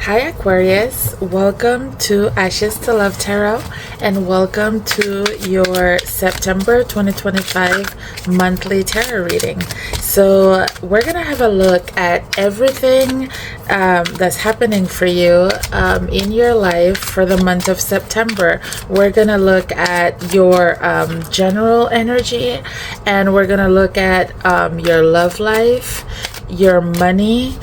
Hi Aquarius, welcome to Ashestolovetarot and welcome to your September 2025 monthly tarot reading. So we're going to have a look at everything that's happening for you in your life for the month of September. We're going to look at your general energy, and we're going to look at your love life, your money,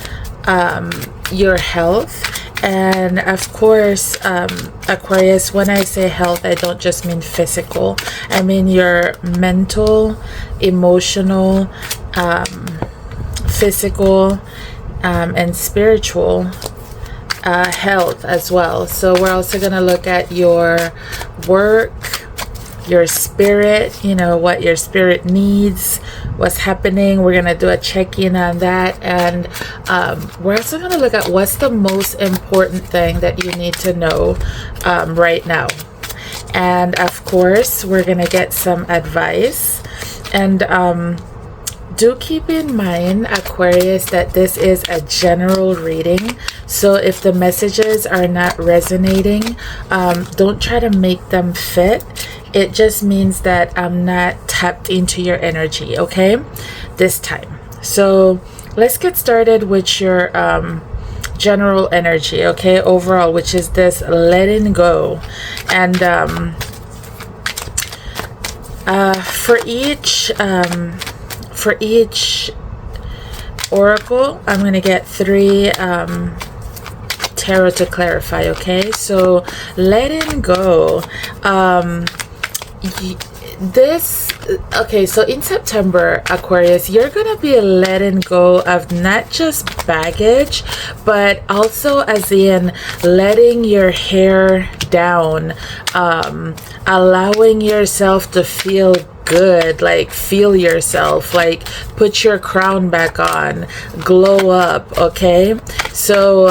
your health, and of course Aquarius, when I say health, I don't just mean physical. I mean your mental, emotional, physical, and spiritual health as well. So we're also going to look at your work, your spirit, you know, what your spirit needs, what's happening. We're going to do a check-in on that, and we're also going to look at what's the most important thing that you need to know right now. And of course, we're going to get some advice. And do keep in mind, Aquarius, that this is a general reading. So if the messages are not resonating, don't try to make them fit. It just means that I'm not tapped into your energy, okay, this time. So let's get started with your general energy, okay, overall, which is this letting go. And for each oracle, I'm going to get 3 tarot to clarify, okay? So letting go, okay, so in September, Aquarius, you're gonna be letting go of not just baggage, but also as in letting your hair down, allowing yourself to feel good, like feel yourself, like put your crown back on, glow up, okay? So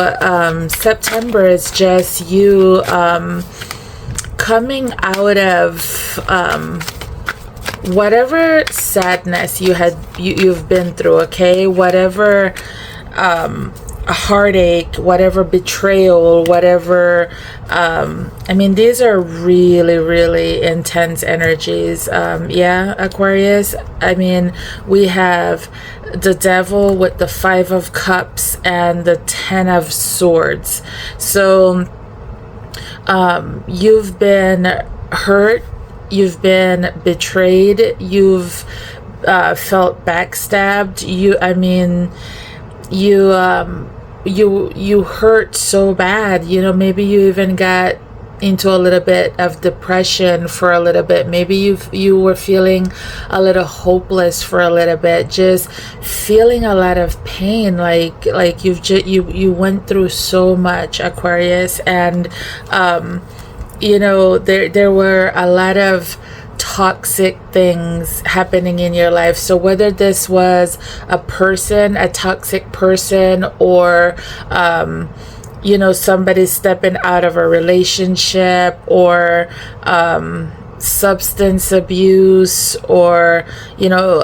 September is just you coming out of whatever sadness you've been through, okay? Whatever heartache, whatever betrayal, whatever I mean, these are really, really intense energies. Yeah, Aquarius, I mean, we have the devil with the 5 of Cups and the 10 of Swords. So you've been hurt, you've been betrayed, you've felt backstabbed, you hurt so bad, you know, maybe you even got into a little bit of depression for a little bit. Maybe you were feeling a little hopeless for a little bit, just feeling a lot of pain, like you went through so much, Aquarius. And you know, there were a lot of toxic things happening in your life. So whether this was a person, a toxic person, or you know, somebody stepping out of a relationship, or substance abuse, or you know,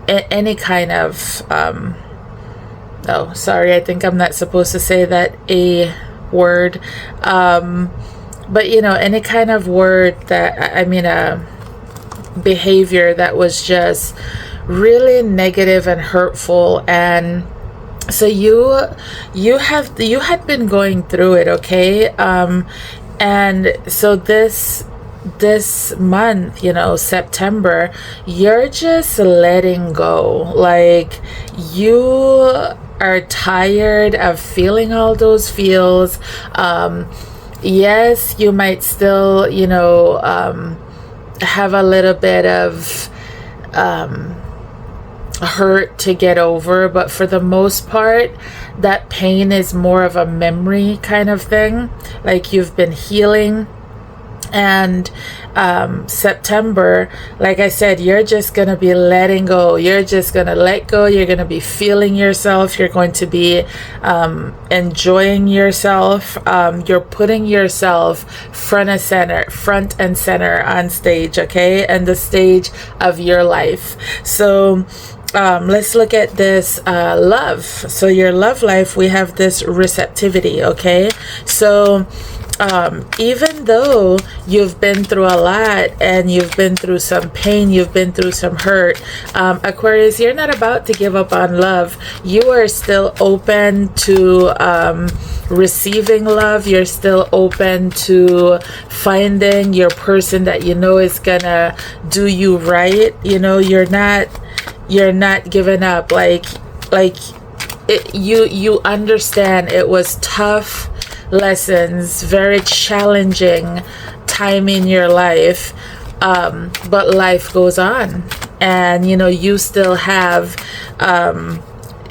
any kind of oh, sorry, I think I'm not supposed to say that A word, but you know, any kind of word that, I mean, behavior that was just really negative and hurtful. And so you had been going through it, okay? And so this month, you know, September, you're just letting go. Like, you are tired of feeling all those feels. Yes, you might still, you know, have a little bit of hurt to get over, but for the most part, that pain is more of a memory kind of thing. Like, you've been healing. And September, like I said, you're just going to be letting go. You're just going to let go. You're going to be feeling yourself. You're going to be enjoying yourself. You're putting yourself front and center on stage, okay? And the stage of your life. So let's look at this love. So your love life, we have this receptivity, okay? So even though you've been through a lot and you've been through some pain, you've been through some hurt, Aquarius, you're not about to give up on love. You are still open to receiving love. You're still open to finding your person that you know is gonna do you right. You know, you're not giving up. Like you understand it was tough lessons, very challenging time in your life, but life goes on, and you know, you still have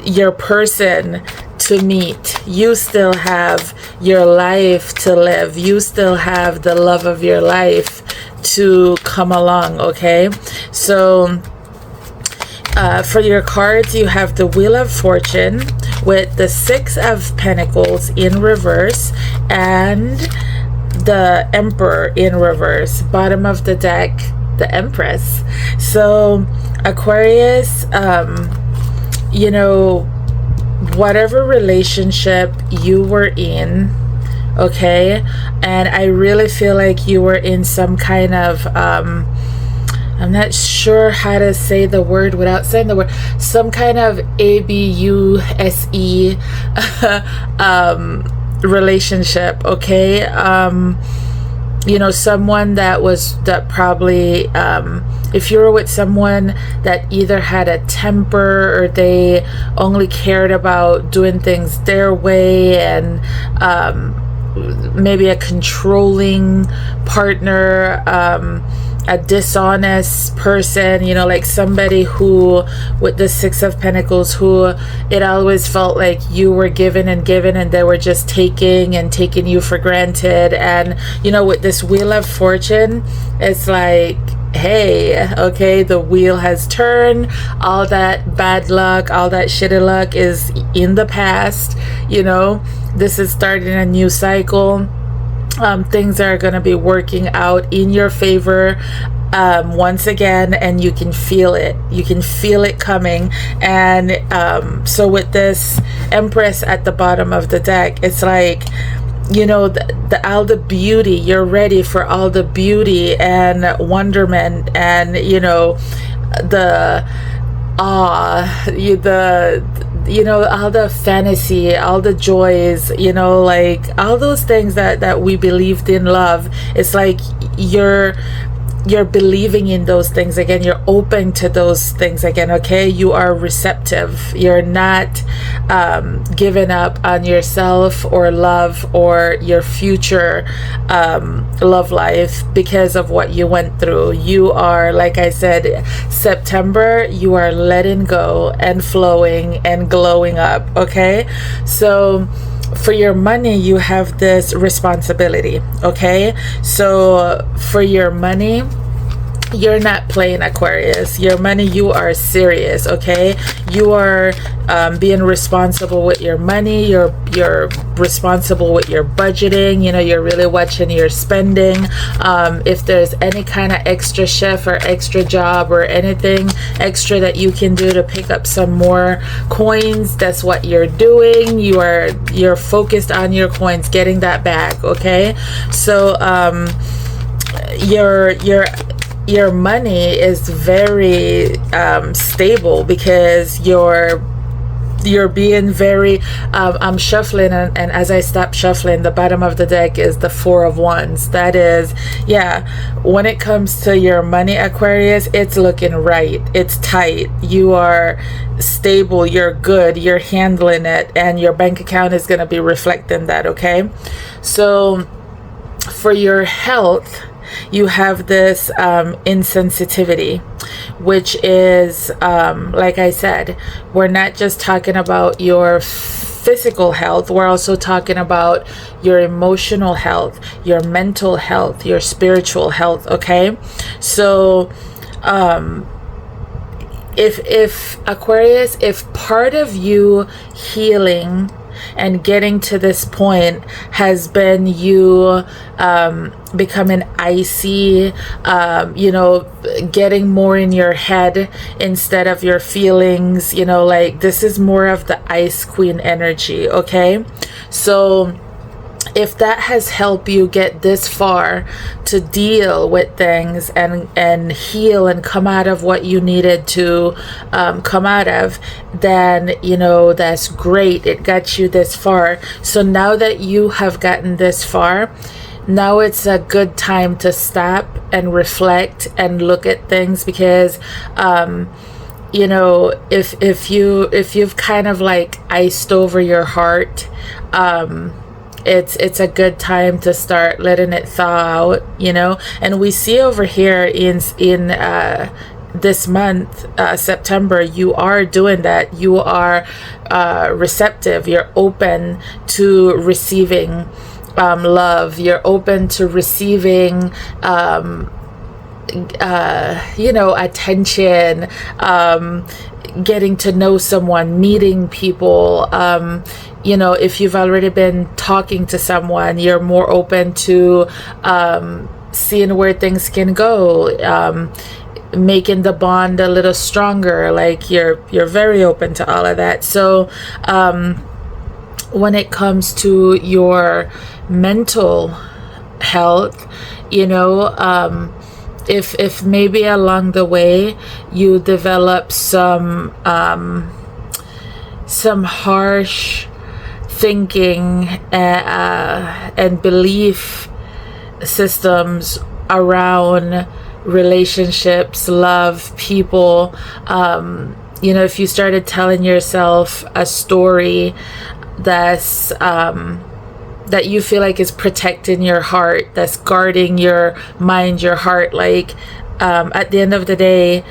your person to meet, you still have your life to live, you still have the love of your life to come along, okay? So for your cards, you have the Wheel of Fortune with the Six of Pentacles in reverse and the Emperor in reverse. Bottom of the deck, the Empress. So Aquarius, you know, whatever relationship you were in, okay, and I really feel like you were in some kind of I'm not sure how to say the word without saying the word. Some kind of abuse relationship, okay? You know, someone that probably, if you were with someone that either had a temper or they only cared about doing things their way, and maybe a controlling partner, a dishonest person, you know, like somebody who, with the Six of Pentacles, who it always felt like you were given and given and they were just taking you for granted. And you know, with this Wheel of Fortune, it's like, hey, okay, the wheel has turned. All that bad luck, all that shitty luck is in the past. You know, this is starting a new cycle. Things are going to be working out in your favor once again, and you can feel it. You can feel it coming. And so with this Empress at the bottom of the deck, it's like, you know, all the beauty, you're ready for all the beauty and wonderment, and you know, the awe, you know, all the fantasy, all the joys, you know, like all those things that we believed in love. It's like you're believing in those things again. You're open to those things again, okay? You are receptive. You're not giving up on yourself or love or your future love life because of what you went through. You are, like I said, September, you are letting go and flowing and glowing up, okay? So for your money, you have this responsibility, okay? So for your money, you're not playing, Aquarius. Your money, you are serious, okay? You are being responsible with your money. You're responsible with your budgeting. You know, you're really watching your spending. If there's any kind of extra shift or extra job or anything extra that you can do to pick up some more coins, that's what you're doing. You're focused on your coins, getting that back, okay? So your money is very stable because you're being very I'm shuffling, and as I stop shuffling, the bottom of the deck is the Four of Wands. That is, yeah, when it comes to your money, Aquarius, it's looking right, it's tight, you are stable, you're good, you're handling it, and your bank account is going to be reflecting that, okay? So for your health, you have this insensitivity, which is, like I said, we're not just talking about your physical health, we're also talking about your emotional health, your mental health, your spiritual health, okay? So if Aquarius, if part of you healing and getting to this point has been you becoming icy, you know, getting more in your head instead of your feelings, you know, like this is more of the Ice Queen energy, okay? So if that has helped you get this far to deal with things and heal and come out of what you needed to come out of, then, you know, that's great. It got you this far. So now that you have gotten this far, now it's a good time to stop and reflect and look at things, because you know, if you've kind of like iced over your heart, it's a good time to start letting it thaw out, you know. And we see over here in this month, September, you are doing that. You are receptive. You're open to receiving love. You're open to receiving you know, attention, getting to know someone, meeting people. You know, if you've already been talking to someone, you're more open to seeing where things can go, making the bond a little stronger. Like you're very open to all of that. So when it comes to your mental health, you know, if maybe along the way you develop some harsh thinking and belief systems around relationships, love, people, you know, if you started telling yourself a story that's that you feel like is protecting your heart, that's guarding your mind, your heart, like at the end of the day,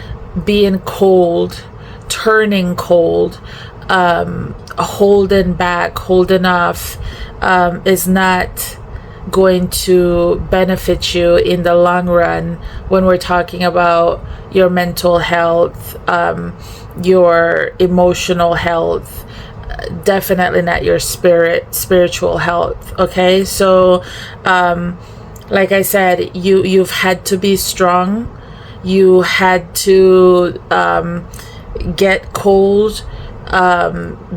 being cold, turning cold, holding back, holding off, is not going to benefit you in the long run when we're talking about your mental health, your emotional health, definitely not your spiritual health. Okay, so like I said, you've had to be strong. You had to get cold,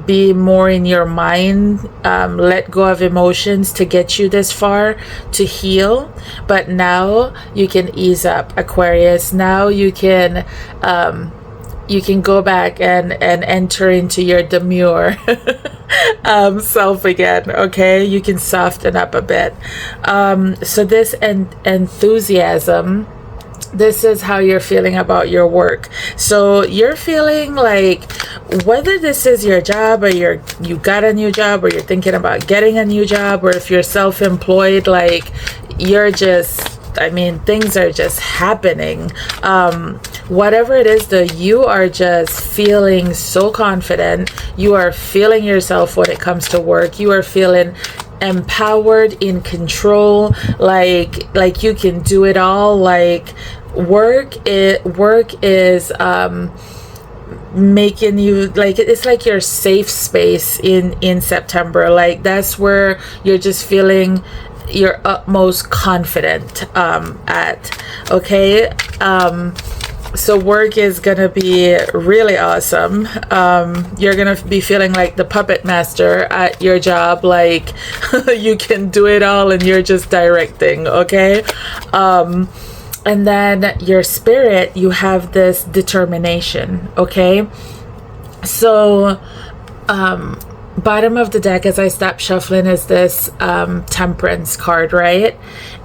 be more in your mind, let go of emotions to get you this far, to heal. But now you can ease up, Aquarius. Now you can go back and enter into your demure self again. Okay, you can soften up a bit. So this enthusiasm, this is how you're feeling about your work. So you're feeling like, whether this is your job or you got a new job, or you're thinking about getting a new job, or if you're self-employed, like you're just, I mean, things are just happening. Whatever it is, though, you are just feeling so confident. You are feeling yourself when it comes to work. You are feeling empowered, in control, like you can do it all. Like work is making you, like, it's like your safe space in September. Like that's where you're just feeling your utmost confident at. Okay, so work is gonna be really awesome. You're gonna be feeling like the puppet master at your job, like you can do it all and you're just directing. Okay, and then your spirit, you have this determination. Okay, so bottom of the deck, as I stop shuffling, is this Temperance card, right?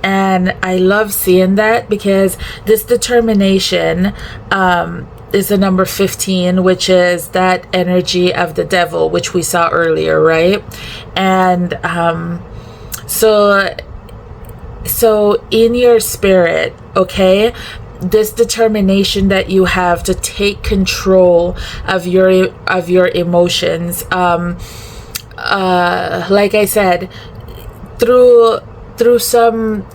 And I love seeing that, because this determination is the number 15, which is that energy of the devil, which we saw earlier, right? And so in your spirit, okay, this determination that you have to take control of your emotions, like I said, through some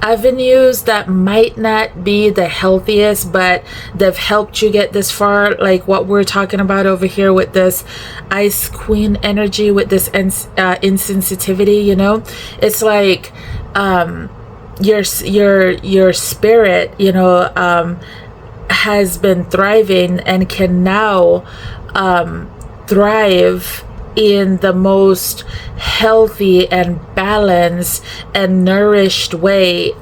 avenues that might not be the healthiest, but they've helped you get this far, like what we're talking about over here with this Ice Queen energy, with this insensitivity, you know. It's like your spirit, you know, has been thriving and can now thrive in the most healthy and balanced and nourished way.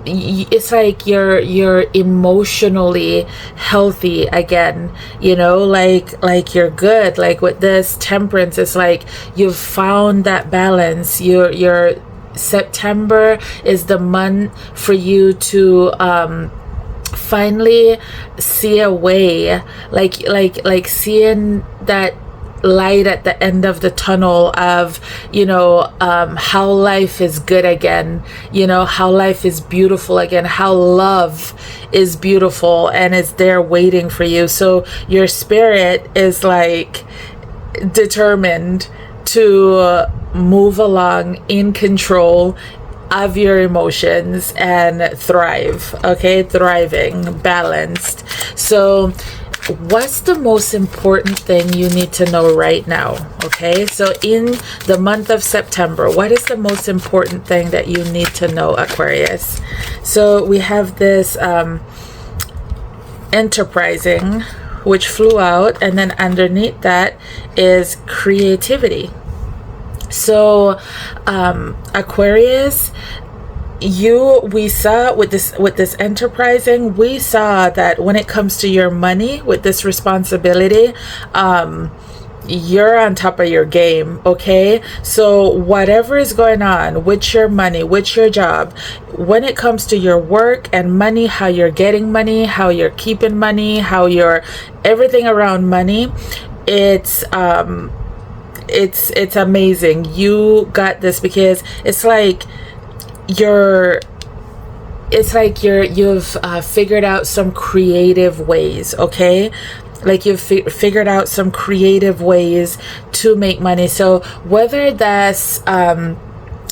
It's like you're emotionally healthy again, you know, like you're good. Like with this Temperance, it's like you've found that balance. Your September is the month for you to finally see a way, like seeing that light at the end of the tunnel of, you know, how life is good again, you know, how life is beautiful again, how love is beautiful and is there waiting for you. So your spirit is like determined to move along in control of your emotions and thrive. Okay, thriving, balanced. So what's the most important thing you need to know right now? Okay, so in the month of September, what is the most important thing that you need to know, Aquarius? So we have this enterprising, which flew out, and then underneath that is creativity. So Aquarius, we saw with this enterprising, we saw that when it comes to your money, with this responsibility, you're on top of your game. Okay, so whatever is going on with your money, with your job, when it comes to your work and money, how you're getting money, how you're keeping money, how you're everything around money, it's amazing. You got this, because it's like you've figured out some creative ways. Okay, like you've figured out some creative ways to make money. So whether that's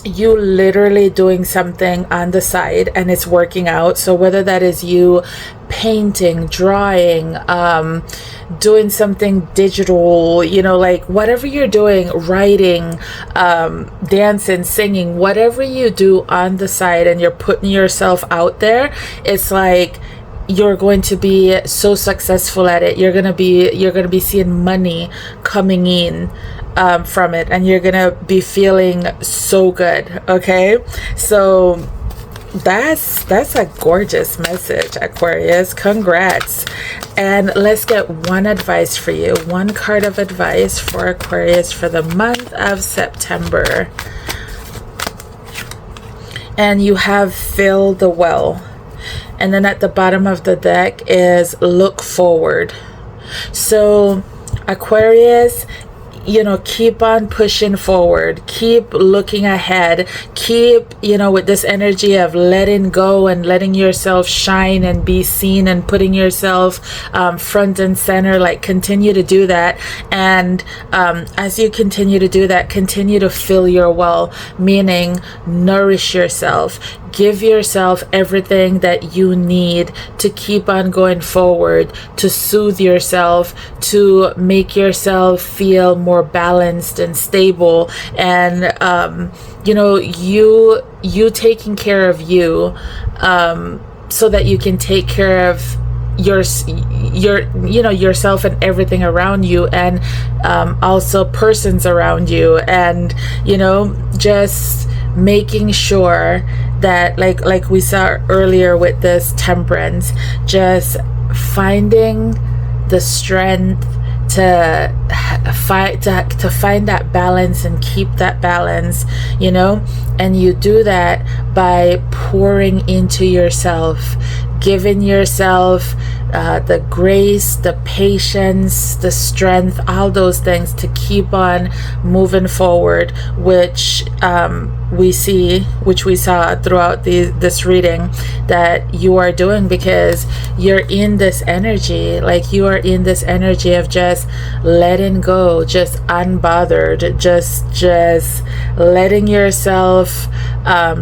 you literally doing something on the side and it's working out, so whether that is you painting, drawing, doing something digital, you know, like whatever you're doing, writing, dancing, singing, whatever you do on the side and you're putting yourself out there, it's like you're going to be so successful at it. You're gonna be seeing money coming in from it, and you're gonna be feeling so good. Okay, so that's a gorgeous message, Aquarius. Congrats. And let's get one advice for you, one card of advice for Aquarius for the month of September. And you have fill the well, and then at the bottom of the deck is look forward. So Aquarius, you know, keep on pushing forward, keep looking ahead, keep, you know, with this energy of letting go and letting yourself shine and be seen and putting yourself front and center. Like, continue to do that. And as you continue to do that, continue to fill your well, meaning nourish yourself. Give yourself everything that you need to keep on going forward, to soothe yourself, to make yourself feel more balanced and stable. And you know, you taking care of you, so that you can take care of your you know, yourself and everything around you, and also persons around you, and you know, just making sure that like we saw earlier with this Temperance, just finding the strength to find that balance and keep that balance, you know. And you do that by pouring into yourself, giving yourself the grace, the patience, the strength, all those things to keep on moving forward, which we saw throughout this reading that you are doing, because you're in this energy, like you are in this energy of just letting go, just unbothered, just letting yourself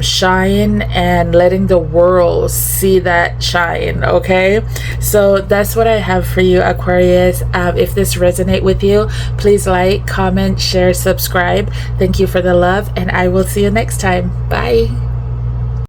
shine and letting the world see that shine. Okay, so that's what I have for you, Aquarius. If this resonate with you, please like, comment, share, subscribe. Thank you for the love, and I will see you next time. Bye.